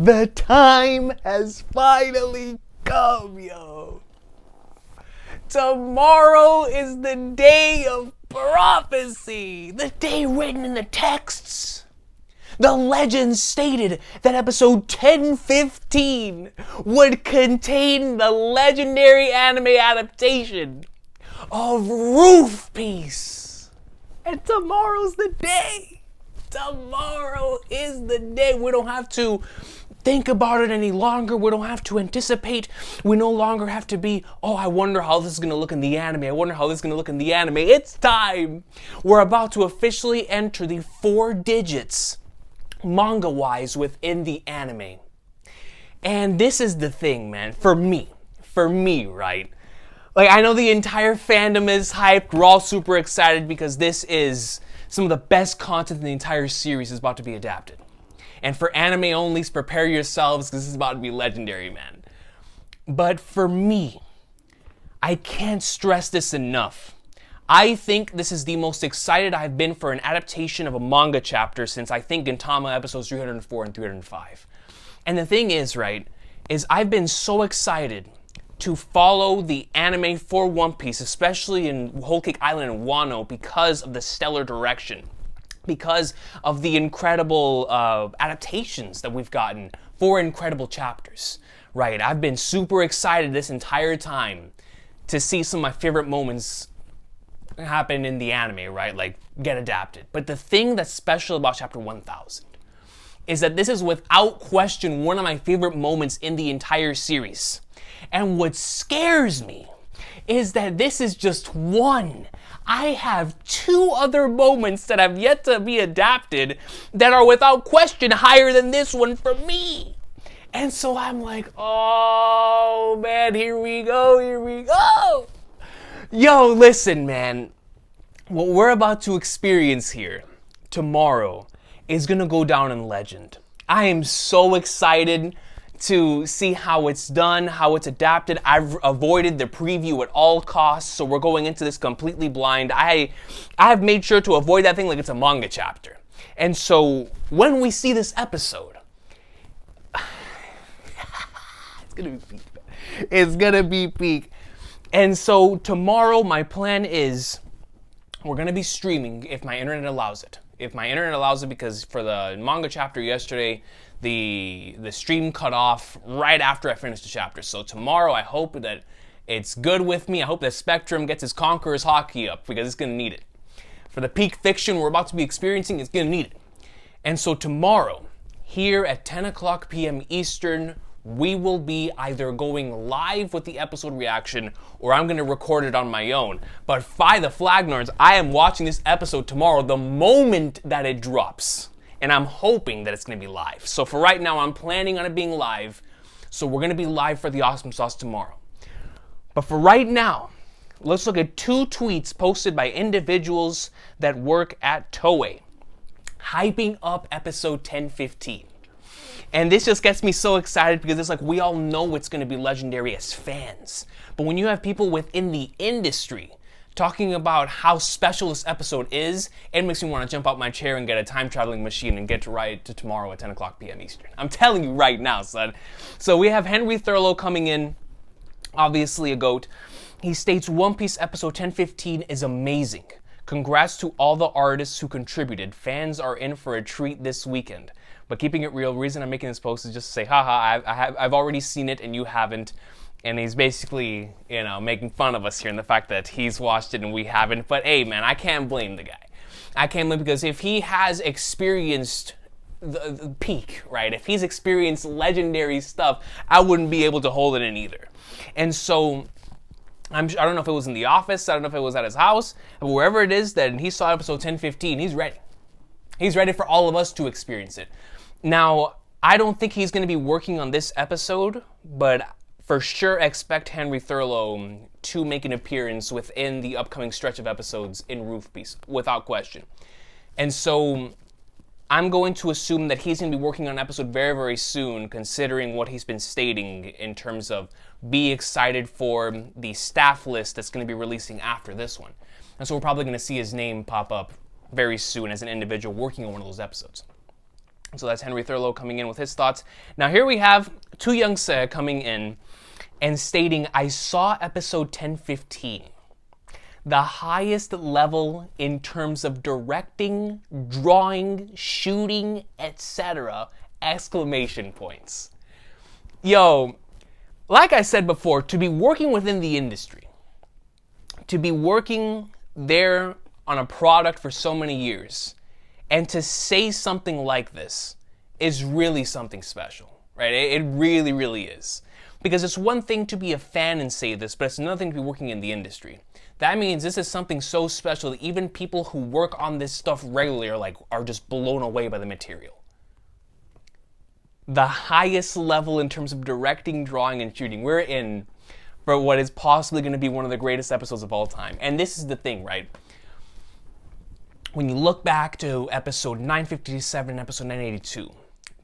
The time has finally come, yo. Tomorrow is the day of prophecy, the day written in the texts. The legends stated that episode 1015 would contain the legendary anime adaptation of Roof Piece. And tomorrow's the day. Tomorrow is the day. We don't have to think about it any longer. We don't have to anticipate. We no longer have to be, oh, I wonder how this is going to look in the anime. I wonder how this is going to look in the anime. It's time. We're about to officially enter the 4 digits manga-wise within the anime. And this is the thing, man, for me, right? Like, I know the entire fandom is hyped. We're all super excited because this is some of the best content in the entire series is about to be adapted. And for anime onlys, prepare yourselves because this is about to be legendary, man. But for me, I can't stress this enough. I think this is the most excited I've been for an adaptation of a manga chapter since I think Gintama episodes 304 and 305. And the thing is, right, is I've been so excited to follow the anime for One Piece, especially in Whole Cake Island and Wano, because of the stellar direction, because of the incredible adaptations that we've gotten for incredible chapters, right? I've been super excited this entire time to see some of my favorite moments happen in the anime, right? Like, get adapted. But the thing that's special about chapter 1000 is that this is without question one of my favorite moments in the entire series. And what scares me is that this is just one. I have 2 other moments that have yet to be adapted that are without question higher than this one for me. And so I'm like, oh man, here we go. Yo, listen, man. What we're about to experience here tomorrow is gonna go down in legend. I am so excited to see how it's done, how it's adapted. I've avoided the preview at all costs, so we're going into this completely blind. I have made sure to avoid that thing like it's a manga chapter. And so when we see this episode, it's gonna be peak. It's gonna be peak. And so tomorrow, my plan is we're gonna be streaming if my internet allows it. If my internet allows it, because for the manga chapter yesterday, the stream cut off right after I finished the chapter. So tomorrow, I hope that it's good with me. I hope that Spectrum gets his Conqueror's hockey up because it's gonna need it. For the peak fiction we're about to be experiencing, it's gonna need it. And so tomorrow, here at 10 o'clock p.m. Eastern, we will be either going live with the episode reaction or I'm going to record it on my own. But by the Flagnards, I am watching this episode tomorrow the moment that it drops. And I'm hoping that it's going to be live. So for right now, I'm planning on it being live. So we're going to be live for the Awesome Sauce tomorrow. But for right now, let's look at 2 tweets posted by individuals that work at Toei, hyping up episode 1015. And this just gets me so excited because it's like we all know it's going to be legendary as fans. But when you have people within the industry talking about how special this episode is, it makes me want to jump out my chair and get a time-traveling machine and get to right to tomorrow at 10 o'clock p.m. Eastern. I'm telling you right now, son. So we have Henry Thurlow coming in, obviously a GOAT. He states One Piece episode 1015 is amazing. Congrats to all the artists who contributed. Fans are in for a treat this weekend. But keeping it real, the reason I'm making this post is just to say, haha, I've already seen it and you haven't. And he's basically, making fun of us here and the fact that he's watched it and we haven't. But hey, man, I can't blame the guy. I can't blame because if he has experienced the peak, right? If he's experienced legendary stuff, I wouldn't be able to hold it in either. And so I don't know if it was in the office, I don't know if it was at his house, but wherever it is that he saw episode 1015, he's ready. He's ready for all of us to experience it. Now, I don't think he's going to be working on this episode, but for sure expect Henry Thurlow to make an appearance within the upcoming stretch of episodes in Roof Piece, without question. And so I'm going to assume that he's going to be working on an episode very, very soon, considering what he's been stating in terms of be excited for the staff list that's going to be releasing after this one. And so we're probably going to see his name pop up very soon as an individual working on one of those episodes. So that's Henry Thurlow coming in with his thoughts. Now here we have Tu Young-se coming in and stating, I saw episode 1015. The highest level in terms of directing, drawing, shooting, etc. Exclamation points. Yo, like I said before, to be working within the industry, to be working there on a product for so many years, and to say something like this is really something special, right? It really, really is. Because it's one thing to be a fan and say this, but it's another thing to be working in the industry. That means this is something so special that even people who work on this stuff regularly are just blown away by the material. The highest level in terms of directing, drawing, and shooting. We're in for what is possibly going to be one of the greatest episodes of all time. And this is the thing, right? When you look back to episode 957 and episode 982,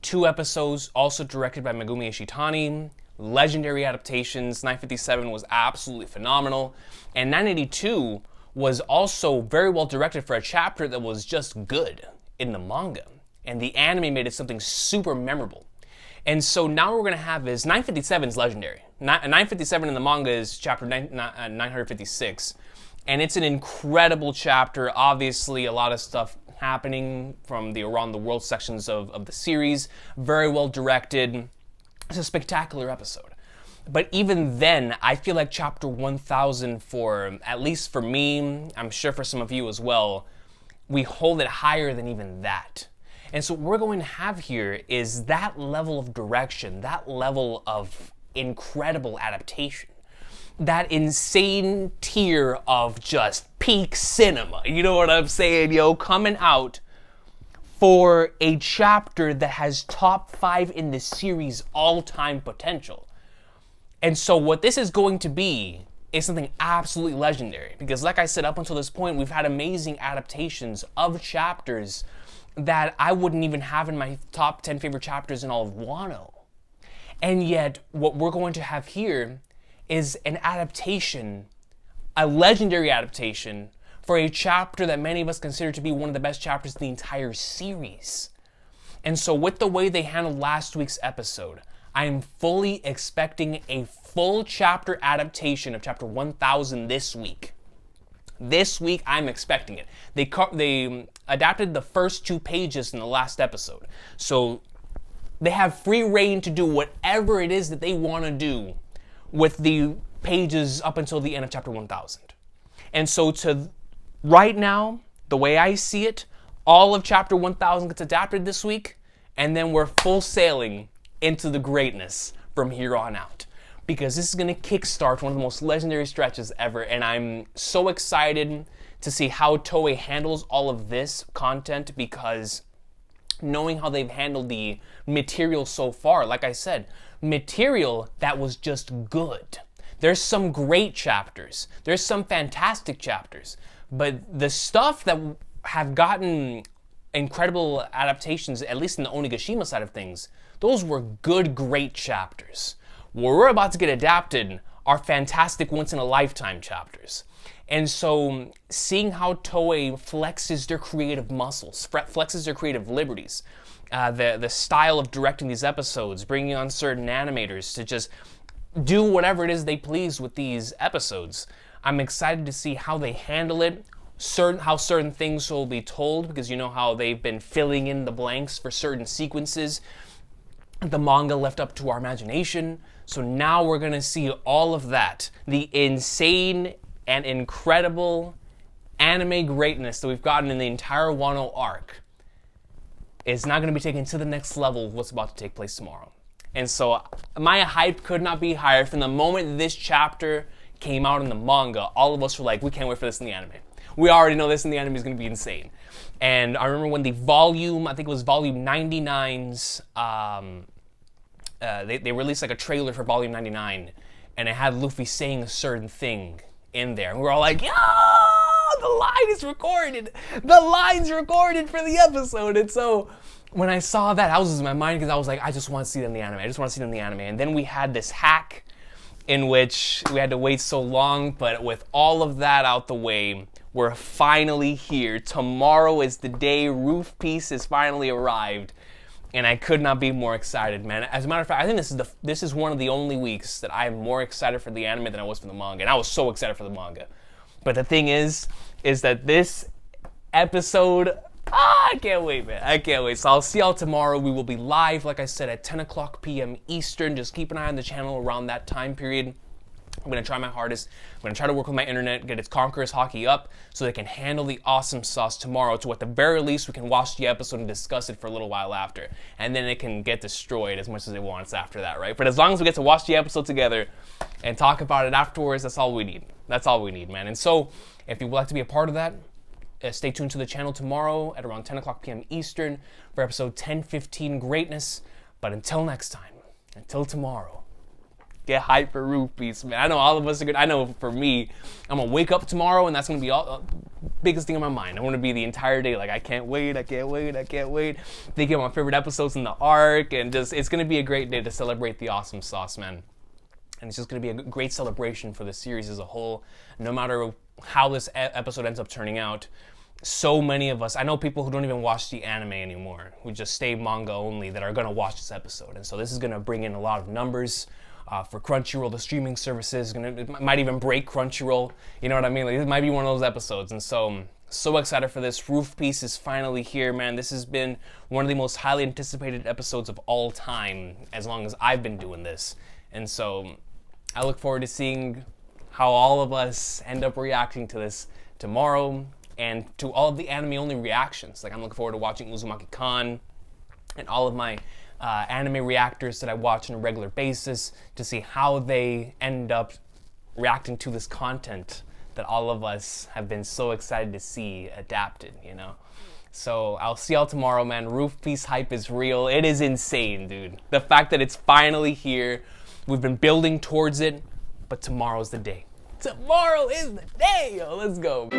2 episodes also directed by Megumi Ishitani, legendary adaptations. 957 was absolutely phenomenal, and 982 was also very well directed for a chapter that was just good in the manga, and the anime made it something super memorable. And so now what we're going to have is 957 is legendary. 957 in the manga is chapter 956, and it's an incredible chapter. Obviously, a lot of stuff happening from the around the world sections of the series. Very well directed. It's a spectacular episode. But even then, I feel like chapter 1000, for at least for me, I'm sure for some of you as well, we hold it higher than even that. And so what we're going to have here is that level of direction, that level of incredible adaptation, that insane tier of just peak cinema, you know what I'm saying, yo, coming out for a chapter that has top 5 in the series all-time potential. And so what this is going to be is something absolutely legendary. Because like I said, up until this point, we've had amazing adaptations of chapters that I wouldn't even have in my top 10 favorite chapters in all of Wano. And yet, what we're going to have here is an adaptation, a legendary adaptation, for a chapter that many of us consider to be one of the best chapters in the entire series. And so with the way they handled last week's episode, I am fully expecting a full chapter adaptation of chapter 1000 this week. This week, I'm expecting it. They adapted the first 2 pages in the last episode. So they have free reign to do whatever it is that they want to do with the pages up until the end of chapter 1000. And so right now, the way I see it, all of chapter 1000 gets adapted this week, and then we're full sailing into the greatness from here on out. Because this is going to kickstart one of the most legendary stretches ever, and I'm so excited to see how Toei handles all of this content, because knowing how they've handled the material so far, like I said, material that was just good. There's some great chapters, there's some fantastic chapters, but the stuff that have gotten incredible adaptations, at least in the Onigashima side of things, those were good, great chapters. What we're about to get adapted are fantastic once-in-a-lifetime chapters. And so seeing how Toei flexes their creative muscles, flexes their creative liberties, the style of directing these episodes, bringing on certain animators to just do whatever it is they please with these episodes. I'm excited to see how they handle it, how certain things will be told, because you know how they've been filling in the blanks for certain sequences. The manga left up to our imagination. So now we're going to see all of that. The insane and incredible anime greatness that we've gotten in the entire Wano arc is now going to be taken to the next level of what's about to take place tomorrow. And so my hype could not be higher. From the moment this chapter came out in the manga, all of us were like, we can't wait for this in the anime. We already know this in the anime is going to be insane. And I remember when the volume, I think it was volume 99's, they released like a trailer for volume 99, and it had Luffy saying a certain thing in there. And we were all like, yeah, the line is recorded. The line's recorded for the episode. And so when I saw that, I was losing my mind, because I was like, I just want to see it in the anime. I just want to see it in the anime. And then we had this hack in which we had to wait so long, but with all of that out the way, we're finally here. Tomorrow is the day. Roof Piece has finally arrived. and I could not be more excited, man. As a matter of fact, I think this is one of the only weeks that I am more excited for the anime than I was for the manga, and I was so excited for the manga. But the thing is that this episode, I can't wait, man. I can't wait. So I'll see y'all tomorrow. We will be live, like I said, at 10 o'clock p.m. Eastern. Just keep an eye on the channel around that time period. I'm going to try my hardest. I'm going to try to work with my internet, get its Conquerors hockey up so they can handle the awesome sauce tomorrow. So at the very least, we can watch the episode and discuss it for a little while after. And then it can get destroyed as much as it wants after that, right? But as long as we get to watch the episode together and talk about it afterwards, that's all we need. That's all we need, man. And so if you would like to be a part of that, stay tuned to the channel tomorrow at around 10 o'clock p.m. Eastern for episode 1015 Greatness. But until next time, until tomorrow, get hyped for Roof Piece, man. I know all of us are good. I know for me, I'm going to wake up tomorrow and that's going to be all biggest thing on my mind. I want to be the entire day like, I can't wait, I can't wait, I can't wait. Thinking of my favorite episodes in the arc, and just, it's going to be a great day to celebrate the awesome sauce, man. And it's just going to be a great celebration for the series as a whole. No matter how this episode ends up turning out, so many of us, I know people who don't even watch the anime anymore, who just stay manga only, that are going to watch this episode. And so this is going to bring in a lot of numbers. For Crunchyroll, the streaming services, it might even break Crunchyroll. You know what I mean? Like, it might be one of those episodes. And so excited for this. Roof Piece is finally here, man. This has been one of the most highly anticipated episodes of all time, as long as I've been doing this. And so I look forward to seeing how all of us end up reacting to this tomorrow, and to all of the anime-only reactions. Like, I'm looking forward to watching Uzumaki-Con and all of my anime reactors that I watch on a regular basis to see how they end up reacting to this content that all of us have been so excited to see adapted, you know? So I'll see y'all tomorrow, man. Roof Piece hype is real. It is insane, dude. The fact that it's finally here, we've been building towards it, but tomorrow's the day. Tomorrow is the day, yo. Let's go.